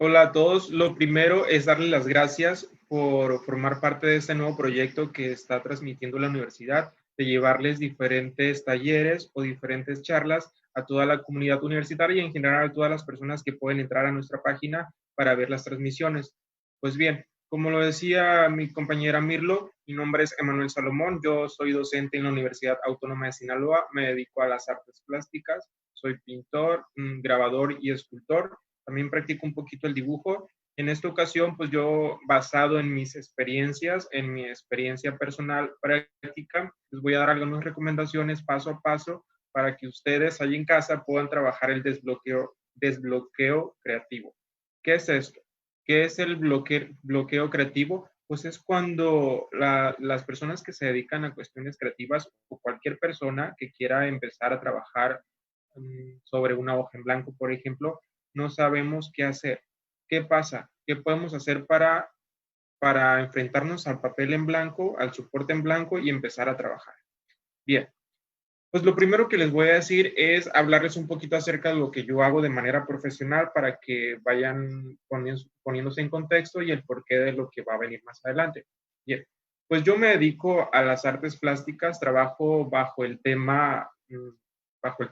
Hola a todos. Lo primero es darles las gracias por formar parte de este nuevo proyecto que está transmitiendo la universidad, de llevarles diferentes talleres o diferentes charlas a toda la comunidad universitaria y en general a todas las personas que pueden entrar a nuestra página para ver las transmisiones. Pues bien, como lo decía mi compañera Mirlo, mi nombre es Emanuel Salomón, yo soy docente en la Universidad Autónoma de Sinaloa, me dedico a las artes plásticas, soy pintor, grabador y escultor. También practico un poquito el dibujo. En esta ocasión, pues yo, basado en mis experiencias, en mi experiencia personal práctica, les voy a dar algunas recomendaciones paso a paso para que ustedes allí en casa puedan trabajar el desbloqueo creativo. ¿Qué es esto? ¿Qué es el bloqueo creativo? Pues es cuando las personas que se dedican a cuestiones creativas o cualquier persona que quiera empezar a trabajar sobre una hoja en blanco, por ejemplo, no sabemos qué hacer. ¿Qué pasa? ¿Qué podemos hacer para enfrentarnos al papel en blanco, al soporte en blanco y empezar a trabajar? Bien, pues lo primero que les voy a decir es hablarles un poquito acerca de lo que yo hago de manera profesional para que vayan poniéndose en contexto y el porqué de lo que va a venir más adelante. Bien, pues yo me dedico a las artes plásticas, trabajo bajo el tema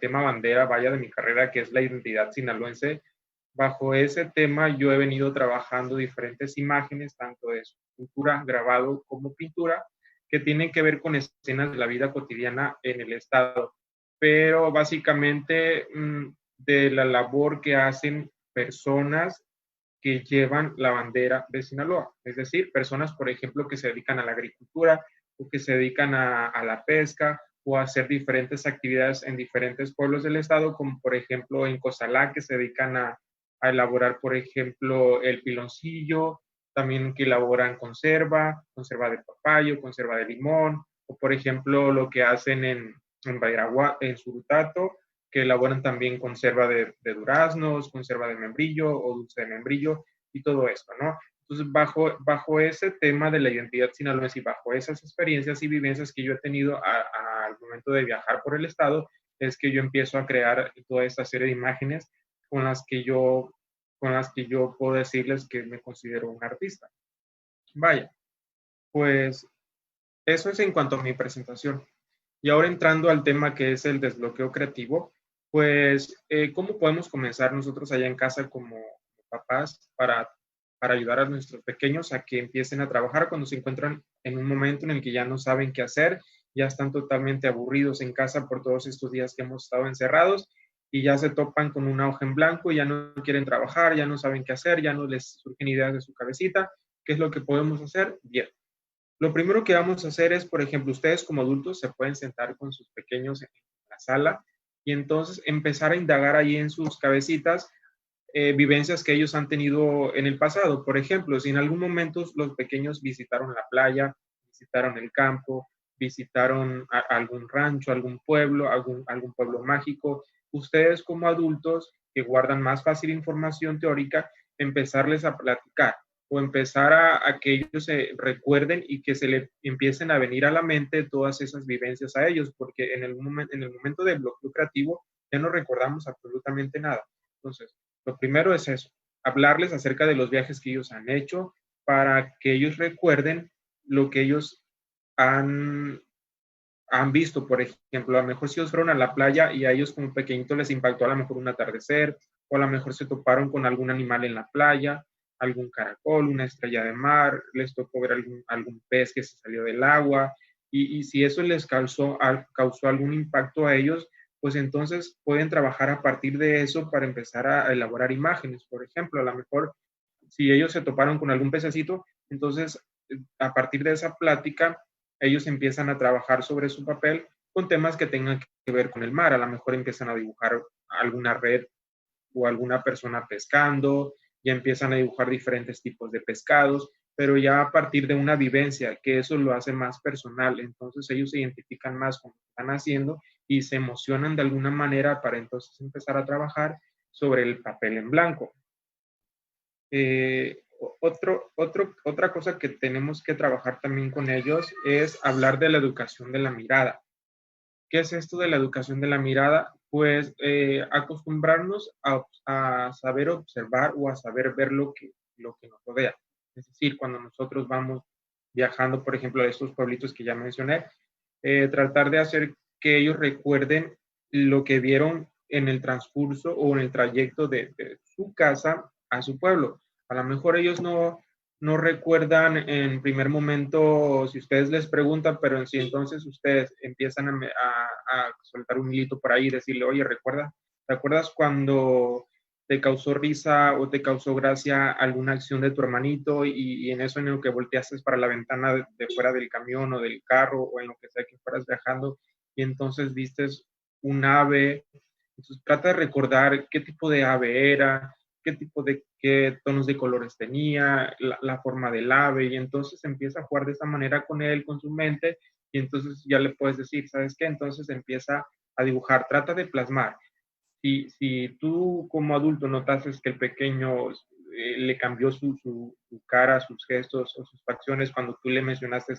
bandera, vaya, de mi carrera, que es la identidad sinaloense. Bajo ese tema yo he venido trabajando diferentes imágenes, tanto de escultura, grabado como pintura, que tienen que ver con escenas de la vida cotidiana en el estado, pero básicamente de la labor que hacen personas que llevan la bandera de Sinaloa, es decir, personas, por ejemplo, que se dedican a la agricultura o que se dedican a la pesca o a hacer diferentes actividades en diferentes pueblos del estado, como por ejemplo en Cozalá, que se dedican a elaborar, por ejemplo, el piloncillo, también que elaboran conserva de papayo, conserva de limón, o por ejemplo lo que hacen en Bairagua, en Surutato, que elaboran también conserva de duraznos, conserva de membrillo o dulce de membrillo y todo esto, ¿no? Entonces, bajo ese tema de la identidad sinaloense y bajo esas experiencias y vivencias que yo he tenido al momento de viajar por el estado, es que yo empiezo a crear toda esta serie de imágenes con las que yo puedo decirles que me considero un artista. Vaya, pues eso es en cuanto a mi presentación. Y ahora entrando al tema que es el desbloqueo creativo, pues, ¿cómo podemos comenzar nosotros allá en casa como papás para ayudar a nuestros pequeños a que empiecen a trabajar cuando se encuentran en un momento en el que ya no saben qué hacer, ya están totalmente aburridos en casa por todos estos días que hemos estado encerrados y ya se topan con una hoja en blanco, ya no quieren trabajar, ya no saben qué hacer, ya no les surgen ideas de su cabecita? ¿Qué es lo que podemos hacer? Bien, lo primero que vamos a hacer es, por ejemplo, ustedes como adultos se pueden sentar con sus pequeños en la sala y entonces empezar a indagar ahí en sus cabecitas vivencias que ellos han tenido en el pasado. Por ejemplo, si en algún momento los pequeños visitaron la playa, visitaron el campo, visitaron algún rancho, algún pueblo mágico, ustedes como adultos que guardan más fácil información teórica, empezarles a platicar o empezar a que ellos se recuerden y que se le empiecen a venir a la mente todas esas vivencias a ellos, porque en el momento del bloqueo creativo ya no recordamos absolutamente nada. Entonces, lo primero es eso, hablarles acerca de los viajes que ellos han hecho para que ellos recuerden lo que ellos han, han visto. Por ejemplo, a lo mejor si ellos fueron a la playa y a ellos como pequeñitos les impactó a lo mejor un atardecer, o a lo mejor se toparon con algún animal en la playa, algún caracol, una estrella de mar, les tocó ver algún pez que se salió del agua, y si eso les causó algún impacto a ellos, pues entonces pueden trabajar a partir de eso para empezar a elaborar imágenes. Por ejemplo, a lo mejor si ellos se toparon con algún pececito, entonces a partir de esa plática, ellos empiezan a trabajar sobre su papel con temas que tengan que ver con el mar. A lo mejor empiezan a dibujar alguna red o alguna persona pescando, ya empiezan a dibujar diferentes tipos de pescados, pero ya a partir de una vivencia, que eso lo hace más personal. Entonces ellos se identifican más con lo que están haciendo y se emocionan de alguna manera para entonces empezar a trabajar sobre el papel en blanco. Otra cosa que tenemos que trabajar también con ellos es hablar de la educación de la mirada. ¿Qué es esto de la educación de la mirada? pues acostumbrarnos a saber observar o a saber ver lo que nos rodea. Es decir, cuando nosotros vamos viajando, por ejemplo, a estos pueblitos que ya mencioné, tratar de hacer que ellos recuerden lo que vieron en el transcurso o en el trayecto de su casa a su pueblo. A lo mejor ellos no recuerdan en primer momento si ustedes les preguntan, pero en sí entonces ustedes empiezan a soltar un hilito por ahí y decirle, oye, ¿te acuerdas cuando te causó risa o te causó gracia alguna acción de tu hermanito y en eso en lo que volteaste para la ventana de fuera del camión o del carro o en lo que sea que fueras viajando y entonces vistes un ave? Entonces trata de recordar qué tipo de ave era, qué tonos de colores tenía, la forma del ave, y entonces empieza a jugar de esa manera con él, con su mente, y entonces ya le puedes decir, ¿sabes qué? Entonces empieza a dibujar, trata de plasmar. Si tú como adulto notases que el pequeño le cambió su cara, sus gestos o sus facciones cuando tú le mencionaste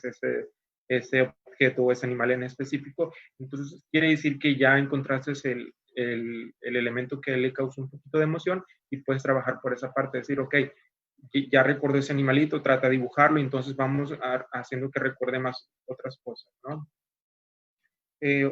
ese objeto o ese animal en específico, entonces quiere decir que ya encontraste el elemento que le causó un poquito de emoción y puedes trabajar por esa parte, decir, ok, ya recuerdo ese animalito, trata de dibujarlo, y entonces vamos haciendo que recuerde más otras cosas, ¿no?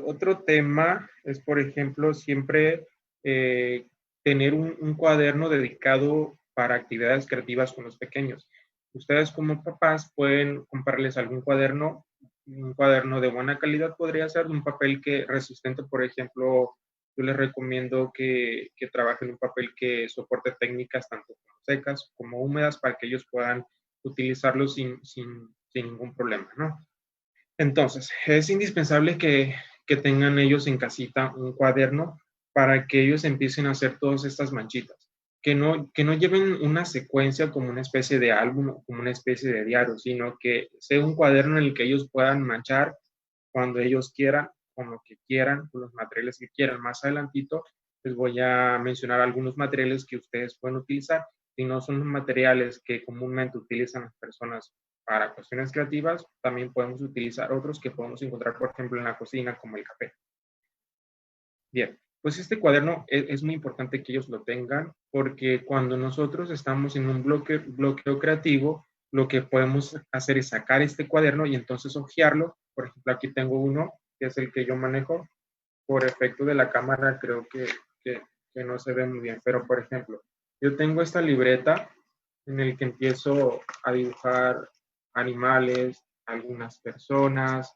Otro tema es, por ejemplo, siempre eh, tener un cuaderno dedicado para actividades creativas con los pequeños. Ustedes como papás pueden comprarles algún cuaderno, un cuaderno de buena calidad podría ser, un papel que resistente, por ejemplo, yo les recomiendo que trabajen un papel que soporte técnicas tanto como secas como húmedas para que ellos puedan utilizarlo sin ningún problema, ¿no? Entonces, es indispensable que tengan ellos en casita un cuaderno para que ellos empiecen a hacer todas estas manchitas. Que no lleven una secuencia como una especie de álbum o como una especie de diario, sino que sea un cuaderno en el que ellos puedan manchar cuando ellos quieran, con lo que quieran, con los materiales que quieran. Más adelantito les voy a mencionar algunos materiales que ustedes pueden utilizar. Si no son materiales que comúnmente utilizan las personas para cuestiones creativas, también podemos utilizar otros que podemos encontrar, por ejemplo, en la cocina, como el café. Bien, pues este cuaderno es muy importante que ellos lo tengan porque cuando nosotros estamos en un bloqueo creativo, lo que podemos hacer es sacar este cuaderno y entonces hojearlo. Por ejemplo, aquí tengo uno que es el que yo manejo. Por efecto de la cámara creo que no se ve muy bien, pero por ejemplo, yo tengo esta libreta en el que empiezo a dibujar animales, algunas personas,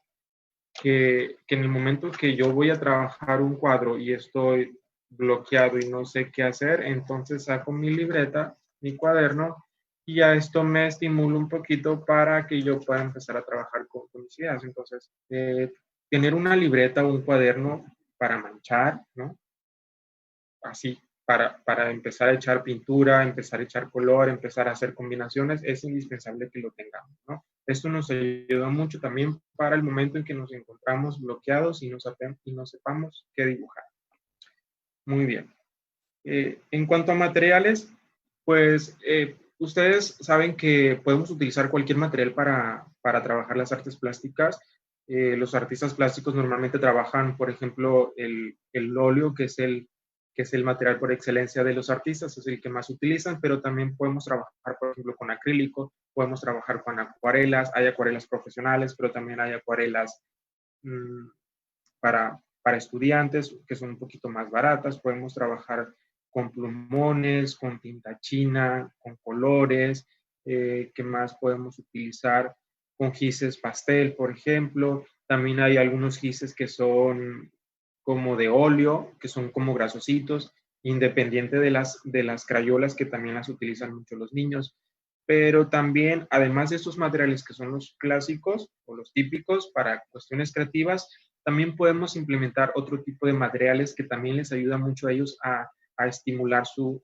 que en el momento que yo voy a trabajar un cuadro y estoy bloqueado y no sé qué hacer, entonces saco mi libreta, mi cuaderno, y a esto me estimula un poquito para que yo pueda empezar a trabajar con mis ideas. Entonces, tener una libreta o un cuaderno para manchar, ¿no? Así, para empezar a echar pintura, empezar a echar color, empezar a hacer combinaciones, es indispensable que lo tengamos, ¿no? Esto nos ayuda mucho también para el momento en que nos encontramos bloqueados y no sepamos qué dibujar. Muy bien. En cuanto a materiales, pues ustedes saben que podemos utilizar cualquier material para trabajar las artes plásticas. Los artistas plásticos normalmente trabajan, por ejemplo, el óleo, que es el material por excelencia de los artistas, es el que más utilizan, pero también podemos trabajar, por ejemplo, con acrílico, podemos trabajar con acuarelas, hay acuarelas profesionales, pero también hay acuarelas mmm, para estudiantes que son un poquito más baratas, podemos trabajar con plumones, con tinta china, con colores, ¿qué más podemos utilizar? Con gises pastel, por ejemplo. También hay algunos gises que son como de óleo, que son como grasositos, independiente de las crayolas que también las utilizan mucho los niños. Pero también, además de estos materiales que son los clásicos o los típicos para cuestiones creativas, también podemos implementar otro tipo de materiales que también les ayuda mucho a ellos a estimular su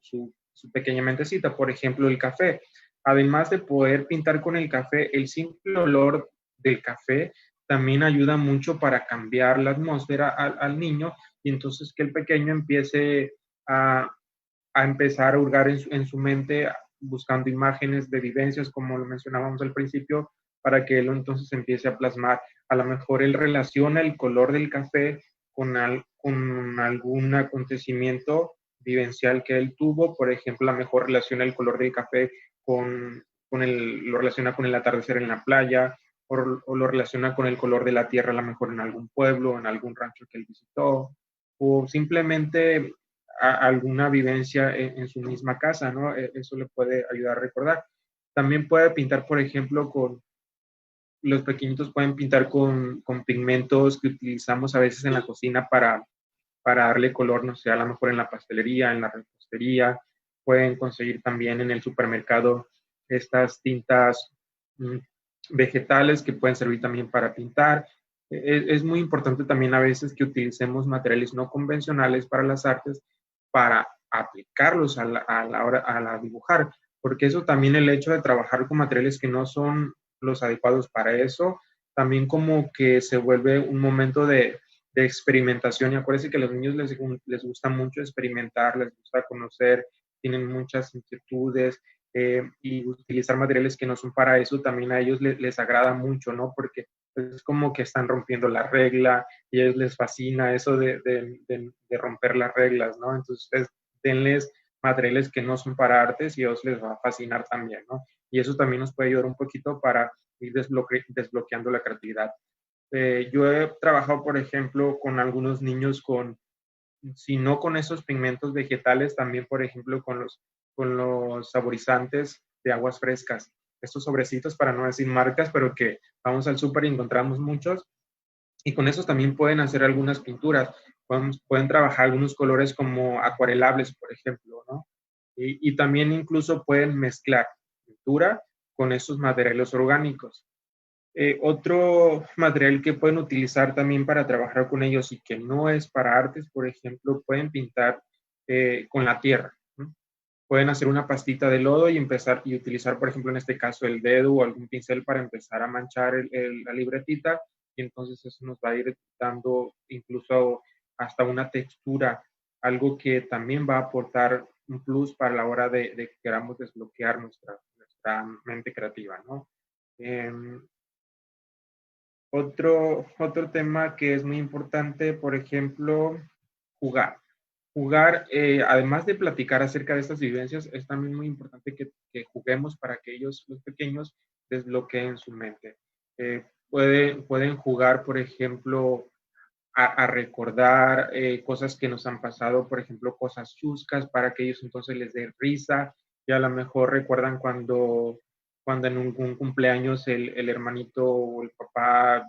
pequeña mentecita. Por ejemplo, el café. Además de poder pintar con el café, el simple olor del café también ayuda mucho para cambiar la atmósfera al niño y entonces que el pequeño empiece a empezar a hurgar en su mente buscando imágenes de vivencias, como lo mencionábamos al principio, para que él entonces empiece a plasmar. A lo mejor él relaciona el color del café con algún acontecimiento vivencial que él tuvo, por ejemplo, a lo mejor relaciona el color del café lo relaciona con el atardecer en la playa, o lo relaciona con el color de la tierra, a lo mejor en algún pueblo, en algún rancho que él visitó, o simplemente alguna vivencia en su misma casa, ¿no? Eso le puede ayudar a recordar. También puede pintar, por ejemplo, los pequeñitos pueden pintar con pigmentos que utilizamos a veces en la cocina para darle color, no sé, a lo mejor en la pastelería, en la repostería. Pueden conseguir también en el supermercado estas tintas mm, vegetales que pueden servir también para pintar. Es muy importante también a veces que utilicemos materiales no convencionales para las artes para aplicarlos a la hora a dibujar, porque eso también, el hecho de trabajar con materiales que no son los adecuados para eso, también como que se vuelve un momento de experimentación. Y acuérdense que a los niños les gusta mucho experimentar, les gusta conocer, tienen muchas inquietudes, y utilizar materiales que no son para eso también a ellos les agrada mucho, ¿no? Porque es como que están rompiendo la regla y a ellos les fascina eso de romper las reglas, ¿no? Entonces ustedes denles materiales que no son para artes y a ellos les va a fascinar también, ¿no? Y eso también nos puede ayudar un poquito para ir desbloqueando la creatividad. Yo he trabajado, por ejemplo, con algunos niños si no con esos pigmentos vegetales, también, por ejemplo, con los saborizantes de aguas frescas. Estos sobrecitos, para no decir marcas, pero que vamos al súper y encontramos muchos. Y con esos también pueden hacer algunas pinturas. Pueden trabajar algunos colores como acuarelables, por ejemplo, ¿no? Y también incluso pueden mezclar pintura con esos materiales orgánicos. Otro material que pueden utilizar también para trabajar con ellos y que no es para artes, por ejemplo, pueden pintar con la tierra, ¿no? Pueden hacer una pastita de lodo y empezar y utilizar, por ejemplo, en este caso el dedo o algún pincel para empezar a manchar la libretita, y entonces eso nos va a ir dando incluso hasta una textura, algo que también va a aportar un plus para la hora de que queramos desbloquear nuestra mente creativa, ¿no? Em, otro tema que es muy importante, por ejemplo, jugar. Jugar, además de platicar acerca de estas vivencias, es también muy importante que juguemos para que ellos, los pequeños, desbloqueen su mente. Pueden jugar, por ejemplo, a recordar cosas que nos han pasado, por ejemplo, cosas chuscas, para que ellos entonces les dé risa, y a lo mejor recuerdan cuando en un cumpleaños el hermanito o el papá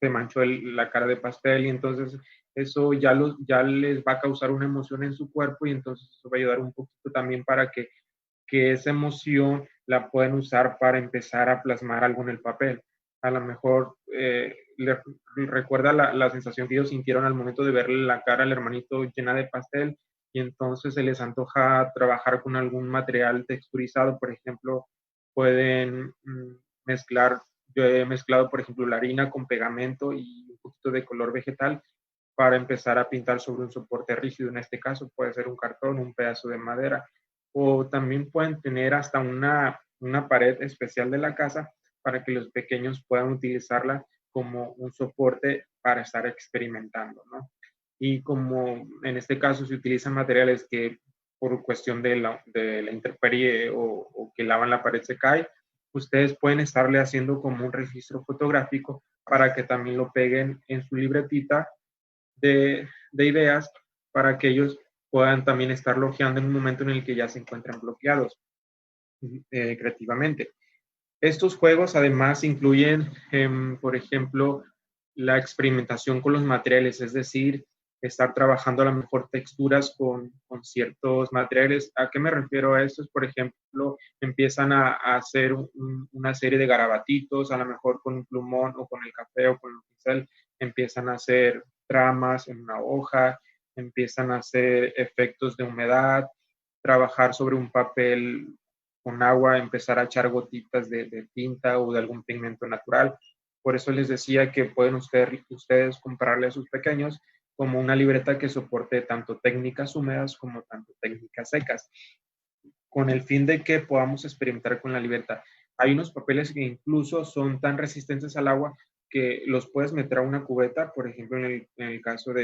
se manchó la cara de pastel, y entonces eso ya les va a causar una emoción en su cuerpo, y entonces eso va a ayudar un poquito también para que esa emoción la pueden usar para empezar a plasmar algo en el papel. A lo mejor le recuerda la sensación que ellos sintieron al momento de verle la cara al hermanito llena de pastel, y entonces se les antoja trabajar con algún material texturizado. Por ejemplo, pueden mezclar, yo he mezclado, por ejemplo, la harina con pegamento y un poquito de color vegetal para empezar a pintar sobre un soporte rígido. En este caso puede ser un cartón, un pedazo de madera, o también pueden tener hasta una pared especial de la casa para que los pequeños puedan utilizarla como un soporte para estar experimentando, ¿no? Y como en este caso se utilizan materiales que por cuestión de la intemperie o que lavan la pared se cae, ustedes pueden estarle haciendo como un registro fotográfico para que también lo peguen en su libretita de ideas, para que ellos puedan también estar logueando en un momento en el que ya se encuentran bloqueados creativamente. Estos juegos además incluyen, por ejemplo, la experimentación con los materiales, es decir, estar trabajando a lo mejor texturas con ciertos materiales. ¿A qué me refiero a esto? Es, por ejemplo, empiezan a hacer una serie de garabatitos, a lo mejor con un plumón o con el café o con el pincel, empiezan a hacer tramas en una hoja, empiezan a hacer efectos de humedad, trabajar sobre un papel con agua, empezar a echar gotitas de tinta o de algún pigmento natural. Por eso les decía que pueden ustedes comprarle a sus pequeños como una libreta que soporte tanto técnicas húmedas como tanto técnicas secas, con el fin de que podamos experimentar con la libreta. Hay unos papeles que incluso son tan resistentes al agua que los puedes meter a una cubeta, por ejemplo, en el caso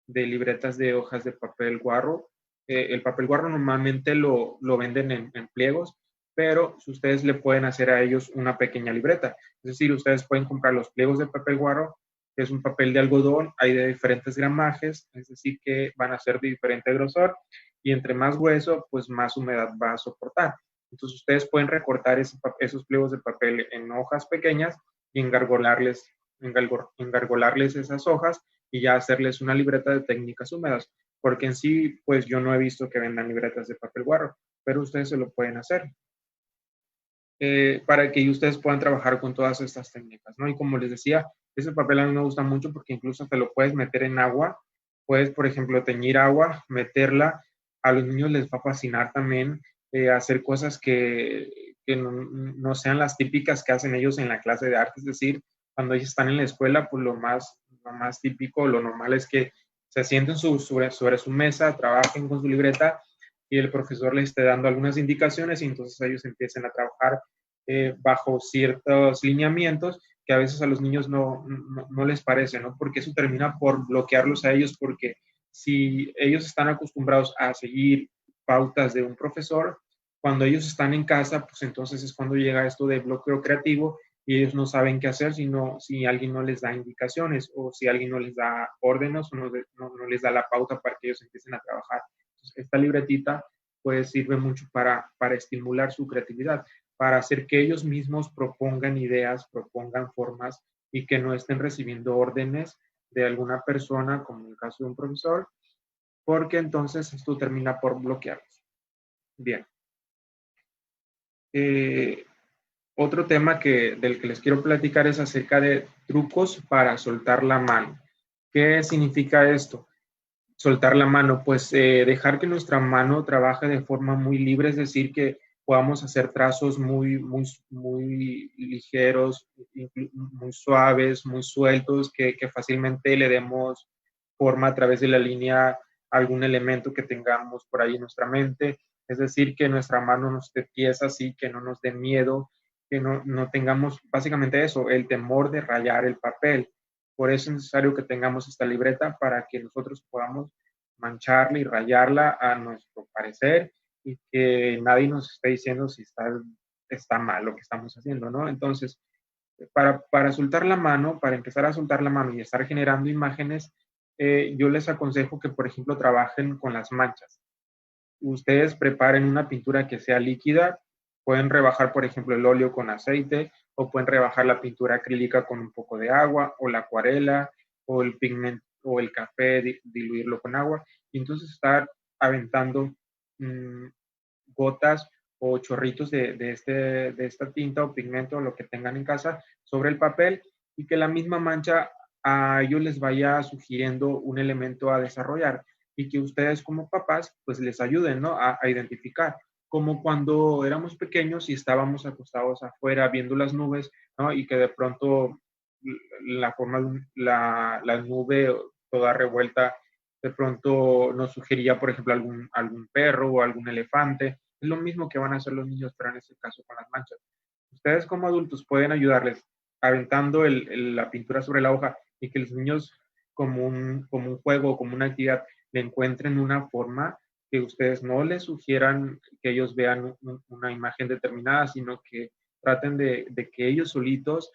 de libretas de hojas de papel guarro. El papel guarro normalmente lo venden en pliegos, pero si ustedes le pueden hacer a ellos una pequeña libreta. Es decir, ustedes pueden comprar los pliegos de papel guarro, que es un papel de algodón, hay de diferentes gramajes, es decir, que van a ser de diferente grosor, y entre más grueso, pues más humedad va a soportar. Entonces ustedes pueden recortar esos pliegos de papel en hojas pequeñas y engargolarles esas hojas y ya hacerles una libreta de técnicas húmedas, porque en sí, pues yo no he visto que vendan libretas de papel guarro, pero ustedes se lo pueden hacer para que ustedes puedan trabajar con todas estas técnicas, ¿no? Y como les decía, ese papel a mí me gusta mucho porque incluso te lo puedes meter en agua, puedes, por ejemplo, teñir agua, meterla, a los niños les va a fascinar también hacer cosas que no sean las típicas que hacen ellos en la clase de arte, es decir, cuando ellos están en la escuela, pues lo más típico, lo normal es que se sienten sobre su mesa, trabajen con su libreta y el profesor les esté dando algunas indicaciones y entonces ellos empiecen a trabajar bajo ciertos lineamientos que a veces a los niños no les parece, ¿no? Porque eso termina por bloquearlos a ellos, porque si ellos están acostumbrados a seguir pautas de un profesor, cuando ellos están en casa, pues entonces es cuando llega esto de bloqueo creativo y ellos no saben qué hacer si alguien no les da indicaciones o si alguien no les da órdenes o no les da la pauta para que ellos empiecen a trabajar. Entonces, esta libretita pues sirve mucho para estimular su creatividad, para hacer que ellos mismos propongan ideas, propongan formas y que no estén recibiendo órdenes de alguna persona, como en el caso de un profesor, porque entonces esto termina por bloquearlos. Bien. Eh, Otro tema del que les quiero platicar es acerca de trucos para soltar la mano. ¿Qué significa esto? Soltar la mano, pues dejar que nuestra mano trabaje de forma muy libre, es decir, que podamos hacer trazos muy ligeros, muy suaves, muy sueltos, que fácilmente le demos forma a través de la línea a algún elemento que tengamos por ahí en nuestra mente. Es decir, que nuestra mano no esté tiesa así, que no nos dé miedo, que no tengamos básicamente eso, el temor de rayar el papel. Por eso es necesario que tengamos esta libreta para que nosotros podamos mancharla y rayarla a nuestro parecer y que nadie nos esté diciendo si está mal lo que estamos haciendo, ¿no? Entonces, para soltar la mano, para empezar a soltar la mano y estar generando imágenes, yo les aconsejo que, por ejemplo, trabajen con las manchas. Ustedes preparen una pintura que sea líquida, pueden rebajar, por ejemplo, el óleo con aceite o pueden rebajar la pintura acrílica con un poco de agua o la acuarela o el pigmento o el café, diluirlo con agua y entonces estar aventando mmm, gotas o chorritos de esta tinta o pigmento, lo que tengan en casa, sobre el papel y que la misma mancha a ellos les vaya sugiriendo un elemento a desarrollar y que ustedes como papás pues les ayuden, ¿no? A identificar, como cuando éramos pequeños y estábamos acostados afuera viendo las nubes, ¿no? Y que de pronto la forma, la nube toda revuelta, de pronto nos sugería, por ejemplo, algún perro o algún elefante. Es lo mismo que van a hacer los niños, pero en este caso con las manchas. Ustedes como adultos pueden ayudarles aventando la pintura sobre la hoja y que los niños como un juego, como una actividad, le encuentren una forma que ustedes no les sugieran que ellos vean una imagen determinada, sino que traten de que ellos solitos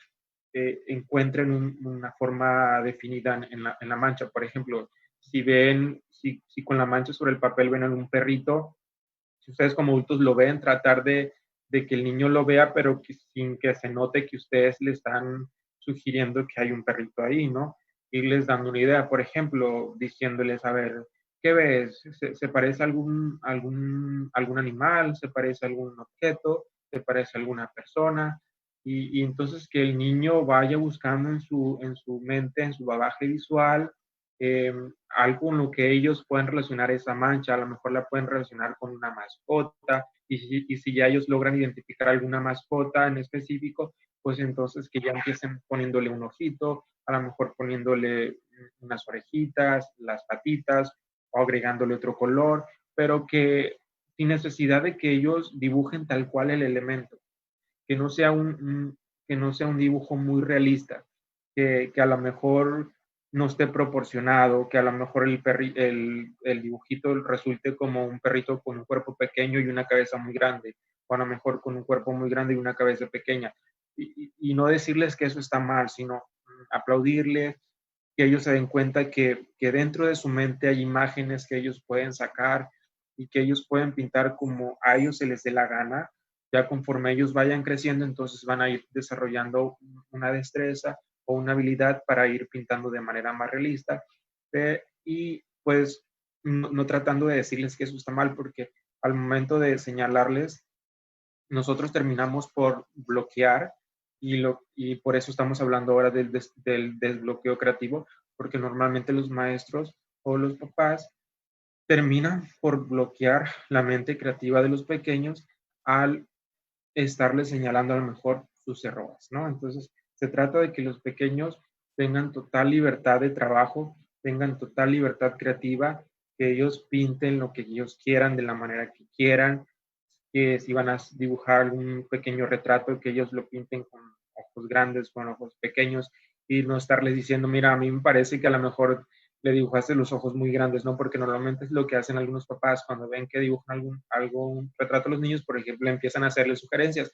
encuentren una forma definida en la mancha. Por ejemplo, si con la mancha sobre el papel ven algún perrito, si ustedes como adultos lo ven, tratar de que el niño lo vea, pero sin que se note que ustedes le están sugiriendo que hay un perrito ahí, ¿no? Irles dando una idea, por ejemplo, diciéndoles, a ver, ¿qué ves? ¿Se parece a algún animal? ¿Se parece a algún objeto? ¿Se parece a alguna persona? Y entonces que el niño vaya buscando en su mente, en su bagaje visual, eh, algo en lo que ellos pueden relacionar esa mancha, a lo mejor la pueden relacionar con una mascota, y si ya ellos logran identificar alguna mascota en específico, pues entonces que ya empiecen poniéndole un ojito, a lo mejor poniéndole unas orejitas, las patitas, o agregándole otro color, pero que sin necesidad de que ellos dibujen tal cual el elemento, que no sea que no sea un dibujo muy realista, que a lo mejor no esté proporcionado, que a lo mejor el dibujito resulte como un perrito con un cuerpo pequeño y una cabeza muy grande, o a lo mejor con un cuerpo muy grande y una cabeza pequeña. Y no decirles que eso está mal, sino aplaudirles, que ellos se den cuenta que dentro de su mente hay imágenes que ellos pueden sacar y que ellos pueden pintar como a ellos se les dé la gana. Ya conforme ellos vayan creciendo, entonces van a ir desarrollando una destreza o una habilidad para ir pintando de manera más realista. Y pues no tratando de decirles que eso está mal, porque al momento de señalarles, nosotros terminamos por bloquear y por eso estamos hablando ahora del desbloqueo creativo, porque normalmente los maestros o los papás terminan por bloquear la mente creativa de los pequeños al estarles señalando a lo mejor sus errores, ¿no? Entonces, se trata de que los pequeños tengan total libertad de trabajo, tengan total libertad creativa, que ellos pinten lo que ellos quieran de la manera que quieran, que si van a dibujar algún pequeño retrato, que ellos lo pinten con ojos grandes, con ojos pequeños, y no estarles diciendo, mira, a mí me parece que a lo mejor le dibujaste los ojos muy grandes, ¿no? Porque normalmente es lo que hacen algunos papás cuando ven que dibujan un retrato a los niños, por ejemplo, empiezan a hacerle sugerencias,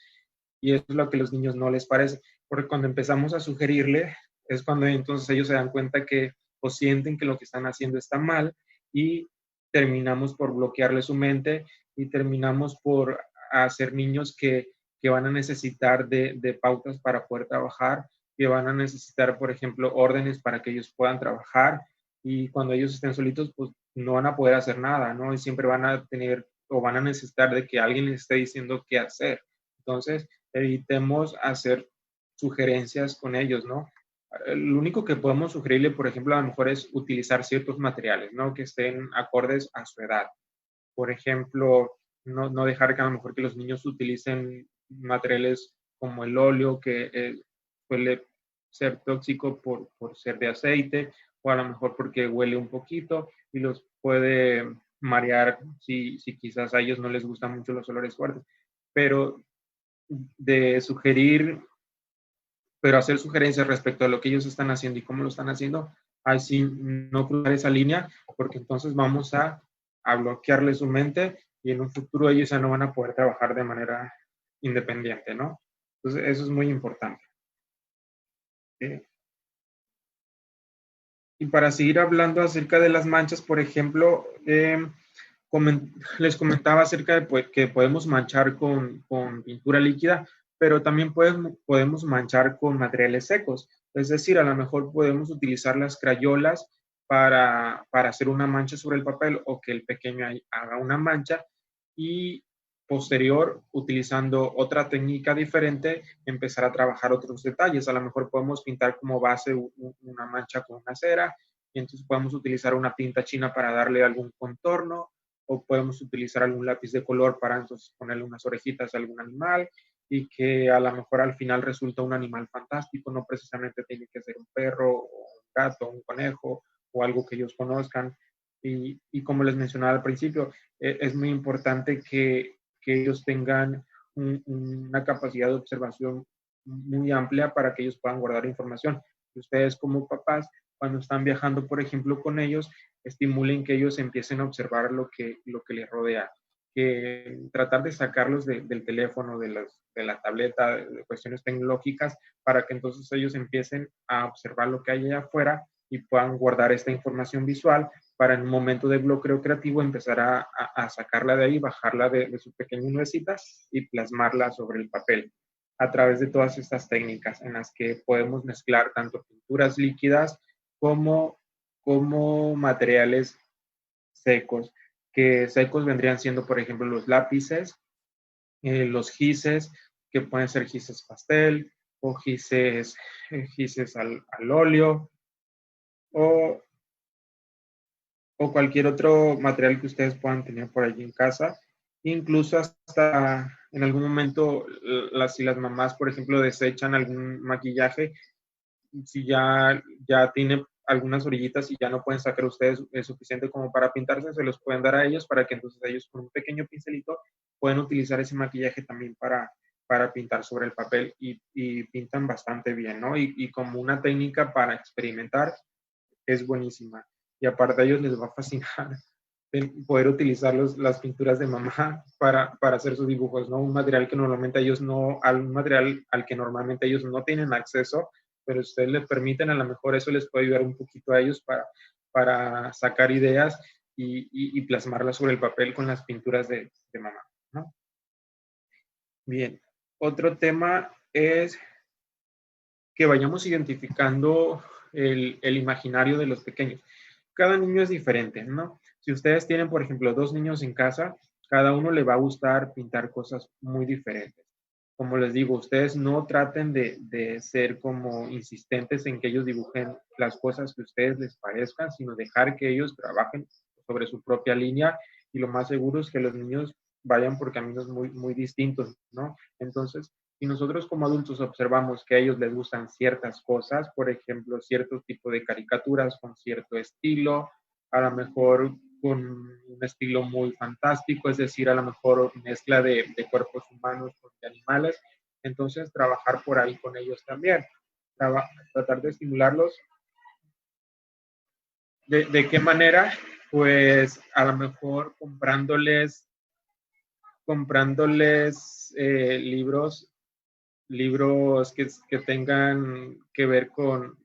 y eso es lo que a los niños no les parece, porque cuando empezamos a sugerirle, es cuando entonces ellos se dan cuenta que o sienten que lo que están haciendo está mal, y terminamos por bloquearle su mente y terminamos por hacer niños que van a necesitar de pautas para poder trabajar, que van a necesitar, por ejemplo, órdenes para que ellos puedan trabajar, y cuando ellos estén solitos, pues no van a poder hacer nada, ¿no? Y siempre van a tener o van a necesitar de que alguien les esté diciendo qué hacer. Entonces, evitemos hacer sugerencias con ellos, ¿no? Lo único que podemos sugerirle, por ejemplo, a lo mejor es utilizar ciertos materiales, ¿no? Que estén acordes a su edad. Por ejemplo, no dejar que a lo mejor que los niños utilicen materiales como el óleo, que suele ser tóxico por ser de aceite, o a lo mejor porque huele un poquito y los puede marear si quizás a ellos no les gustan mucho los olores fuertes. Pero de sugerir, pero hacer sugerencias respecto a lo que ellos están haciendo y cómo lo están haciendo, así no cruzar esa línea, porque entonces vamos a bloquearle su mente y en un futuro ellos ya no van a poder trabajar de manera independiente, ¿no? Entonces, eso es muy importante. ¿Sí? Y para seguir hablando acerca de las manchas, por ejemplo, les comentaba acerca de pues, que podemos manchar con pintura líquida, pero también podemos manchar con materiales secos. Es decir, a lo mejor podemos utilizar las crayolas para hacer una mancha sobre el papel o que el pequeño haga una mancha y posterior, utilizando otra técnica diferente, empezar a trabajar otros detalles. A lo mejor podemos pintar como base una mancha con una cera y entonces podemos utilizar una tinta china para darle algún contorno o podemos utilizar algún lápiz de color para entonces ponerle unas orejitas a algún animal y que a lo mejor al final resulta un animal fantástico, no precisamente tiene que ser un perro o un gato, un conejo o algo que ellos conozcan. Y como les mencionaba al principio, es muy importante que ellos tengan una capacidad de observación muy amplia para que ellos puedan guardar información. Ustedes como papás, cuando están viajando, por ejemplo, con ellos, estimulen que ellos empiecen a observar lo que les rodea, que tratar de sacarlos del teléfono, de la tableta, de cuestiones tecnológicas, para que entonces ellos empiecen a observar lo que hay allá afuera y puedan guardar esta información visual para en un momento de bloqueo creativo empezar a sacarla de ahí, bajarla de su pequeña nubecita y plasmarla sobre el papel a través de todas estas técnicas en las que podemos mezclar tanto pinturas líquidas como, como materiales secos, que secos vendrían siendo, por ejemplo, los lápices, los gises, que pueden ser gises pastel o gises al óleo o, o cualquier otro material que ustedes puedan tener por allí en casa. Incluso hasta en algún momento, si las mamás, por ejemplo, desechan algún maquillaje, si ya tiene algunas orillitas y ya no pueden sacar ustedes es suficiente como para pintarse, se los pueden dar a ellos para que entonces ellos con un pequeño pincelito pueden utilizar ese maquillaje también para pintar sobre el papel y pintan bastante bien, ¿no? Y como una técnica para experimentar, es buenísima. Y aparte a ellos les va a fascinar poder utilizar las pinturas de mamá para hacer sus dibujos, ¿no? Un material que normalmente ellos no, un material al que normalmente ellos no tienen acceso, pero si ustedes les permiten, a lo mejor eso les puede ayudar un poquito a ellos para sacar ideas y plasmarlas sobre el papel con las pinturas de mamá, ¿no? Bien, otro tema es que vayamos identificando el imaginario de los pequeños. Cada niño es diferente, ¿no? Si ustedes tienen, por ejemplo, 2 niños en casa, cada uno le va a gustar pintar cosas muy diferentes. Como les digo, ustedes no traten de ser como insistentes en que ellos dibujen las cosas que a ustedes les parezcan, sino dejar que ellos trabajen sobre su propia línea y lo más seguro es que los niños vayan por caminos muy, muy distintos, ¿no? Entonces, si nosotros como adultos observamos que a ellos les gustan ciertas cosas, por ejemplo, cierto tipo de caricaturas con cierto estilo, a lo mejor con un estilo muy fantástico, es decir, a lo mejor mezcla de cuerpos humanos con de animales, entonces trabajar por ahí con ellos también, tratar de estimularlos. ¿De qué manera? Pues a lo mejor comprándoles libros que tengan que ver con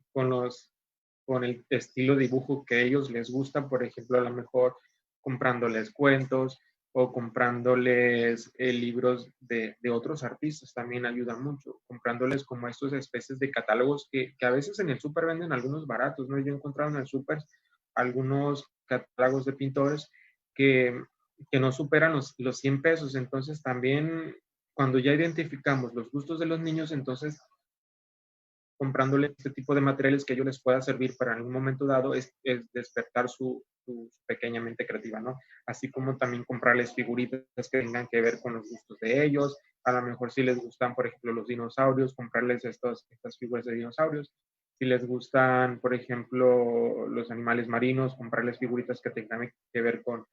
el estilo de dibujo que a ellos les gusta, por ejemplo, a lo mejor comprándoles cuentos o comprándoles libros de otros artistas también ayuda mucho, comprándoles como estos especies de catálogos que a veces en el súper venden algunos baratos, ¿no? Yo he encontrado en el súper algunos catálogos de pintores que, que no superan los 100 pesos, entonces también cuando ya identificamos los gustos de los niños, entonces comprándole este tipo de materiales que a ellos les pueda servir para en un momento dado es despertar su pequeña mente creativa, ¿no? Así como también comprarles figuritas que tengan que ver con los gustos de ellos, a lo mejor si les gustan, por ejemplo, los dinosaurios, comprarles estas figuras de dinosaurios, si les gustan, por ejemplo, los animales marinos, comprarles figuritas que tengan que ver con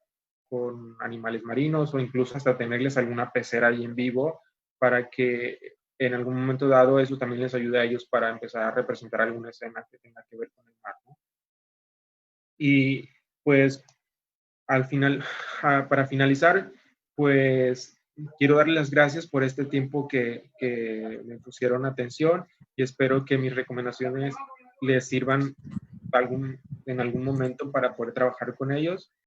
animales marinos o incluso hasta tenerles alguna pecera ahí en vivo para que en algún momento dado eso también les ayude a ellos para empezar a representar alguna escena que tenga que ver con el mar, ¿no? Y pues al final, para finalizar, pues quiero darles las gracias por este tiempo que me pusieron atención y espero que mis recomendaciones les sirvan en algún momento para poder trabajar con ellos.